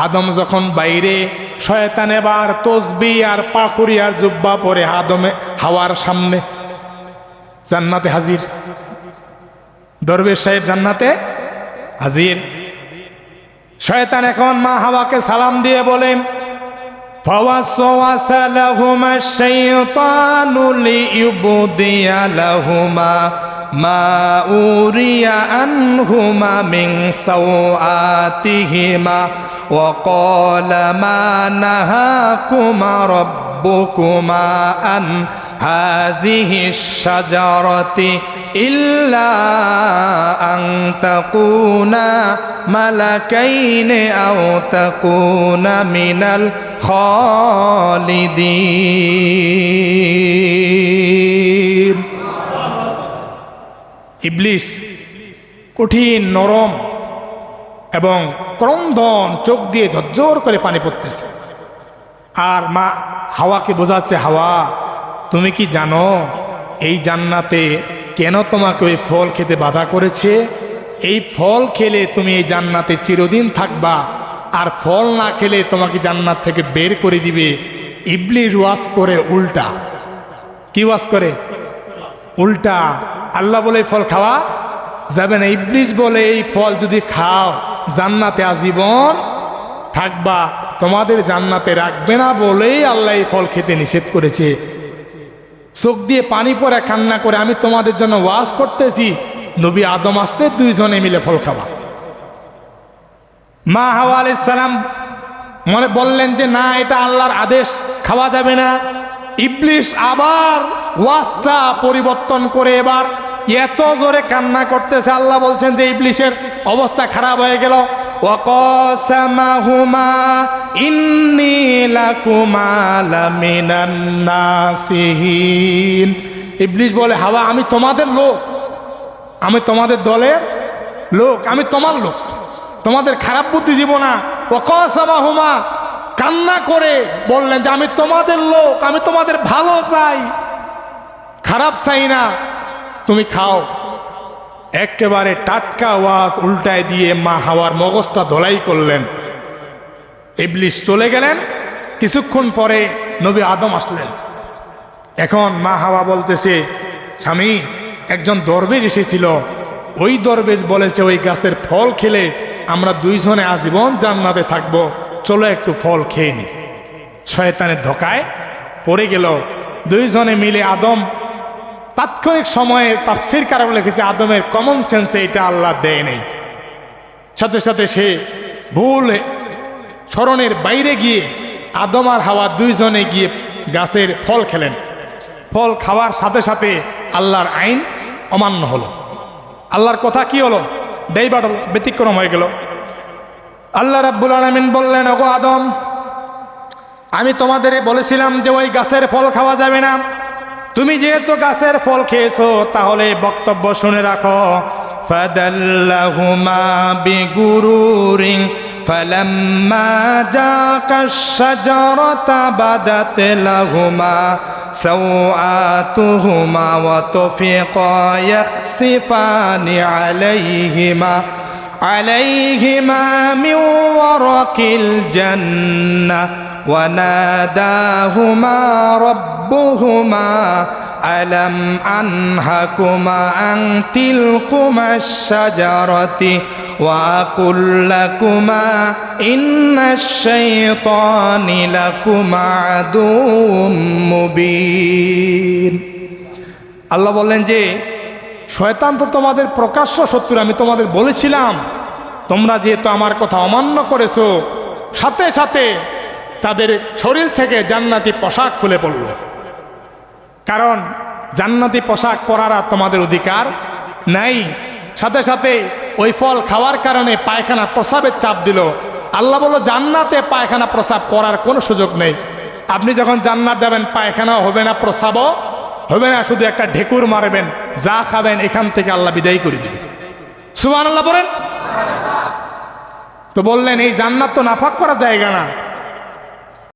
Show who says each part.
Speaker 1: আদম যখন বাইরে, শয়তান এবার তসবি আর পাকুড়ি আর জুব্বা পরে হাওয়ার সামনে জান্নাতে হাজির। দরবেশ সাহেব জান্নাতে হাজির। শয়তান এখন মা হাওয়াকে সালাম দিয়ে বলেন, فوسوس لهما الشيطان ليبدي لهما ما أوري عنهما من سوآتهما وقال ما نهاكما ربكما عن هذه الشجرة إلا أن تكونا ملكين أو تكونا من الخالدين। ইবলিস কঠিন নরম এবং ক্রন্দন, চোখ দিয়ে ঝরঝর করে পানি পড়তেছে। আর মা হাওয়াকে বোঝাচ্ছে, হাওয়া তুমি কি জানো এই জান্নাতে কেন তোমাকে ওই ফল খেতে বাধা করেছে? এই ফল খেলে তুমি এই জান্নাতে চিরদিন থাকবা, আর ফল না খেলে তোমাকে জান্নাত থেকে বের করে দিবে। ইবলিস ওয়াজ করে উল্টা। কি ওয়াজ করে? উল্টা। আল্লাহ বলে ফল খাওয়া যাবে না, ইবলিস বলে এই ফল যদি খাও জান্নাতে আজীবন থাকবা, তোমাদের জান্নাতে রাখবে না বলেই আল্লাহ এই ফল খেতে নিষেধ করেছে। চোখ দিয়ে পানি পড়ে কান্না করে আমি তোমাদের জন্য ওয়াজ করতেছি, নবী আদম আসতে দুইজনে মিলে ফল খাওয়া। মা হাওয়া আলাইহিস সালাম মনে বললেন যে না, এটা আল্লাহর আদেশ, খাওয়া যাবে না। ইবলিস আবার ওয়াজটা পরিবর্তন করে এবার এত জোরে কান্না করতেছে, আল্লাহ বলছেন যে ইবলিসের অবস্থা খারাপ হয়ে গেল। ওয়াকাসামাহুমা ইন্নী লাকুমা লামিনান নাসিহিন। ইবলিস বলে, হাওয়া আমি তোমাদের লোক, আমি তোমাদের দলের লোক, আমি তোমার লোক, তোমাদের খারাপ বুদ্ধি দিব না। ওয়াকাসামাহুমা কান্না করে বললেন যে আমি তোমাদের লোক, আমি তোমাদের ভালো চাই, খারাপ চাই না, তুমি খাও। একেবারে টাটকা ওয়াজ উল্টায় দিয়ে মা হাওয়ার মগজটা ধোলাই করলেন। ইবলিস চলে গেলেন। কিছুক্ষণ পরে নবী আদম আসলেন। এখন মা হাওয়া বলতেছে, স্বামী একজন দরবেশ এসেছিল, ওই দরবেশ বলেছে ওই গাছের ফল খেলে আমরা দুইজনে আজীবন জান্নাতে থাকবো, চলো একটু ফল খেয়ে নি। শয়তানের ধোকায় পড়ে গেল। দুইজনে মিলে আদম, তাৎক্ষণিক সময়ে তাফসীর কারক লিখেছে আদমের কমন সেন্সে এটা আল্লাহ দেয় নেই। সাথে সাথে সে ভুল স্মরণের বাইরে গিয়ে আদম আর হাওয়া দুইজনে গিয়ে গাছের ফল খেলেন। ফল খাওয়ার সাথে সাথে আল্লাহর আইন অমান্য হলো। আল্লাহর কথা কি হলো? ডাইভার্ট হলো, ব্যতিক্রম হয়ে গেল। আল্লাহ রাব্বুল আলামিন বললেন, ওগো আদম, আমি তোমাদের বলেছিলাম যে ওই গাছের ফল খাওয়া যাবে না। তুমি যেহেতু গাছের ফল খেয়েছো তাহলে বক্তব্য শুনে রাখো। ফাদাল্লাহুমা বিগুরুরিন ফালাম্মা জাকাশ শাজারাতা বাদাত লাহুমা সাওআতুহুমা ওয়া তাফিকা ইয়াখসিফানি আলাইহিমা মিন ওয়ারাকিল জান্নাহ وناداهما ربهما ألم أنهكما عن تلكما الشجرة وأقل لكما إن الشيطان لكما عدو مبين। আল্লাহ বললেন যে শয়তান তো তোমাদের প্রকাশ্য শত্রু, আমি তোমাদের বলেছিলাম, তোমরা যেহেতু আমার কথা অমান্য করেছো, সাথে সাথে তাদের শরীর থেকে জান্নাতি পোশাক খুলে পড়ল। কারণ জান্নাতি পোশাক পরার আর তোমাদের অধিকার নাই। সাথে সাথে ওই ফল খাওয়ার কারণে পায়খানা প্রস্রাবের চাপ দিল। আল্লাহ বলল জান্নাতে পায়খানা প্রস্রাব করার কোনো সুযোগ নেই। আপনি যখন জান্নাত যাবেন পায়খানাও হবে না, প্রস্রাবও হবে না, শুধু একটা ঢেকুর মারবেন, যা খাবেন এখান থেকে আল্লাহ বিদায় করে দিবে। সুবহানাল্লাহ বলেন। তো বললেন এই জান্নাত তো নাপাক করার জায়গা না,